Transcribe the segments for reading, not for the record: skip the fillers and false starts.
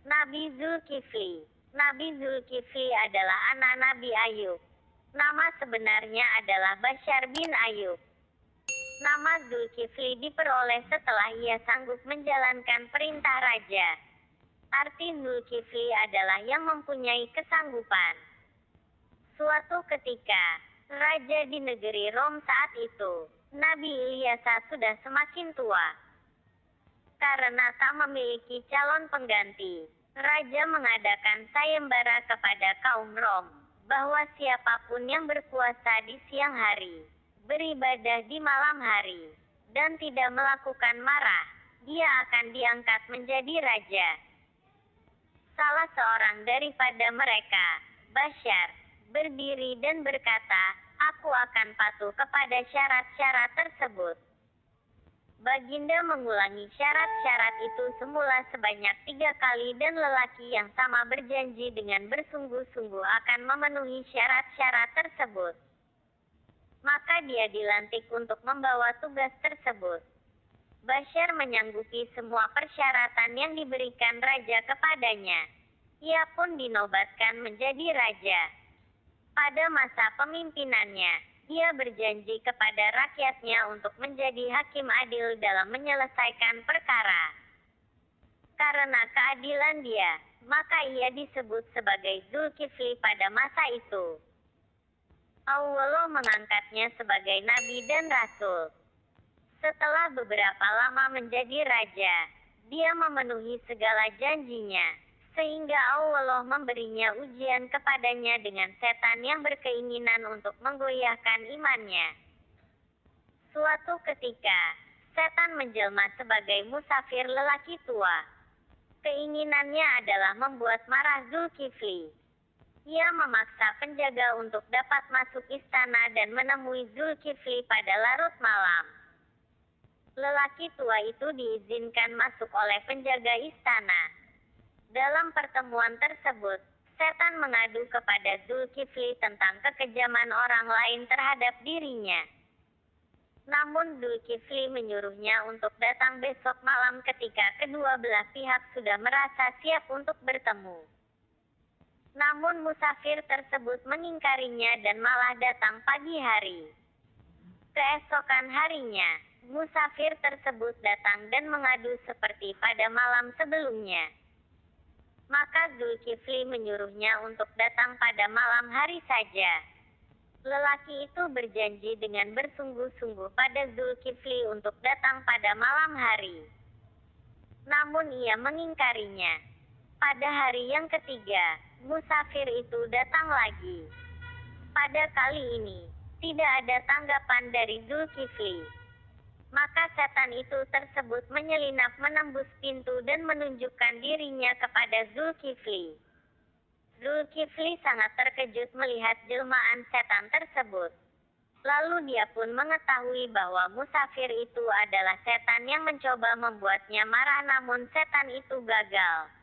Nabi Zulkifli. Nabi Zulkifli adalah anak Nabi Ayub. Nama sebenarnya adalah Bashar bin Ayub. Nama Zulkifli diperoleh setelah ia sanggup menjalankan perintah raja. Arti Zulkifli adalah yang mempunyai kesanggupan. Suatu ketika, raja di negeri Rom saat itu, Nabi Ilyasa sudah semakin tua. Karena tak memiliki calon pengganti, raja mengadakan sayembara kepada kaum Rom, bahwa siapapun yang berpuasa di siang hari, beribadah di malam hari, dan tidak melakukan marah, dia akan diangkat menjadi raja. Salah seorang daripada mereka, Bashar, berdiri dan berkata, "Aku akan patuh kepada syarat-syarat tersebut." Baginda mengulangi syarat-syarat itu semula sebanyak 3 kali dan lelaki yang sama berjanji dengan bersungguh-sungguh akan memenuhi syarat-syarat tersebut. Maka dia dilantik untuk membawa tugas tersebut. Bashar menyanggupi semua persyaratan yang diberikan raja kepadanya. Ia pun dinobatkan menjadi raja. Pada masa pemimpinannya, dia berjanji kepada rakyatnya untuk menjadi hakim adil dalam menyelesaikan perkara. Karena keadilan dia, maka ia disebut sebagai Zulkifli pada masa itu. Allah mengangkatnya sebagai nabi dan rasul. Setelah beberapa lama menjadi raja, dia memenuhi segala janjinya, sehingga Allah memberinya ujian kepadanya dengan setan yang berkeinginan untuk menggoyahkan imannya. Suatu ketika, setan menjelma sebagai musafir lelaki tua. Keinginannya adalah membuat marah Zulkifli. Ia memaksa penjaga untuk dapat masuk istana dan menemui Zulkifli pada larut malam. Lelaki tua itu diizinkan masuk oleh penjaga istana. Dalam pertemuan tersebut, setan mengadu kepada Zulkifli tentang kekejaman orang lain terhadap dirinya. Namun Zulkifli menyuruhnya untuk datang besok malam ketika kedua belah pihak sudah merasa siap untuk bertemu. Namun musafir tersebut mengingkarinya dan malah datang pagi hari. Keesokan harinya, musafir tersebut datang dan mengadu seperti pada malam sebelumnya. Maka Zulkifli menyuruhnya untuk datang pada malam hari saja. Lelaki itu berjanji dengan bersungguh-sungguh pada Zulkifli untuk datang pada malam hari. Namun ia mengingkarinya. Pada hari yang ketiga, musafir itu datang lagi. Pada kali ini, tidak ada tanggapan dari Zulkifli. Maka setan itu tersebut menyelinap menembus pintu dan menunjukkan dirinya kepada Zulkifli. Zulkifli sangat terkejut melihat jelmaan setan tersebut. Lalu dia pun mengetahui bahwa musafir itu adalah setan yang mencoba membuatnya marah, namun setan itu gagal.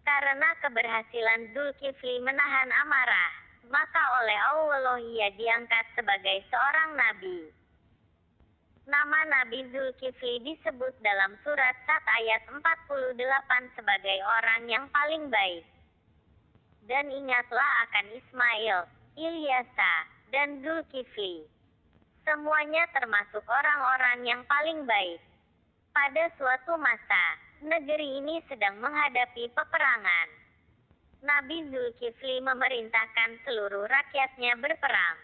Karena keberhasilan Zulkifli menahan amarah, maka oleh Allah ia diangkat sebagai seorang nabi. Nama Nabi Zulkifli disebut dalam surat Sad ayat 48 sebagai orang yang paling baik. Dan ingatlah akan Ismail, Ilyasa, dan Zulkifli. Semuanya termasuk orang-orang yang paling baik. Pada suatu masa, negeri ini sedang menghadapi peperangan. Nabi Zulkifli memerintahkan seluruh rakyatnya berperang.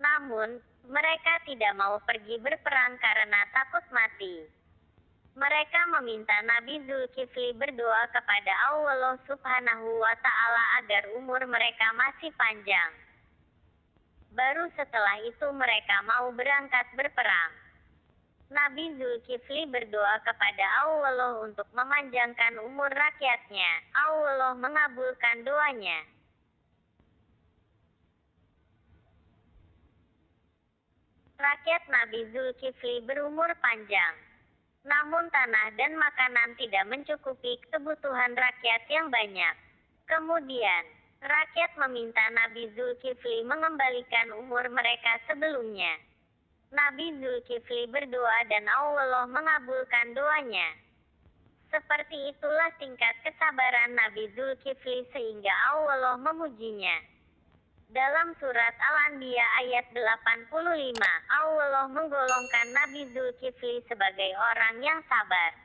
Namun, mereka tidak mau pergi berperang karena takut mati. Mereka meminta Nabi Zulkifli berdoa kepada Allah Subhanahu wa Ta'ala agar umur mereka masih panjang. Baru setelah itu mereka mau berangkat berperang. Nabi Zulkifli berdoa kepada Allah untuk memanjangkan umur rakyatnya. Allah mengabulkan doanya. Rakyat Nabi Zulkifli berumur panjang. Namun tanah dan makanan tidak mencukupi kebutuhan rakyat yang banyak. Kemudian, rakyat meminta Nabi Zulkifli mengembalikan umur mereka sebelumnya. Nabi Zulkifli berdoa dan Allah mengabulkan doanya. Seperti itulah tingkat kesabaran Nabi Zulkifli sehingga Allah memujinya. Dalam surat Al-Anbiya ayat 85, Allah menggolongkan Nabi Zulkifli sebagai orang yang sabar.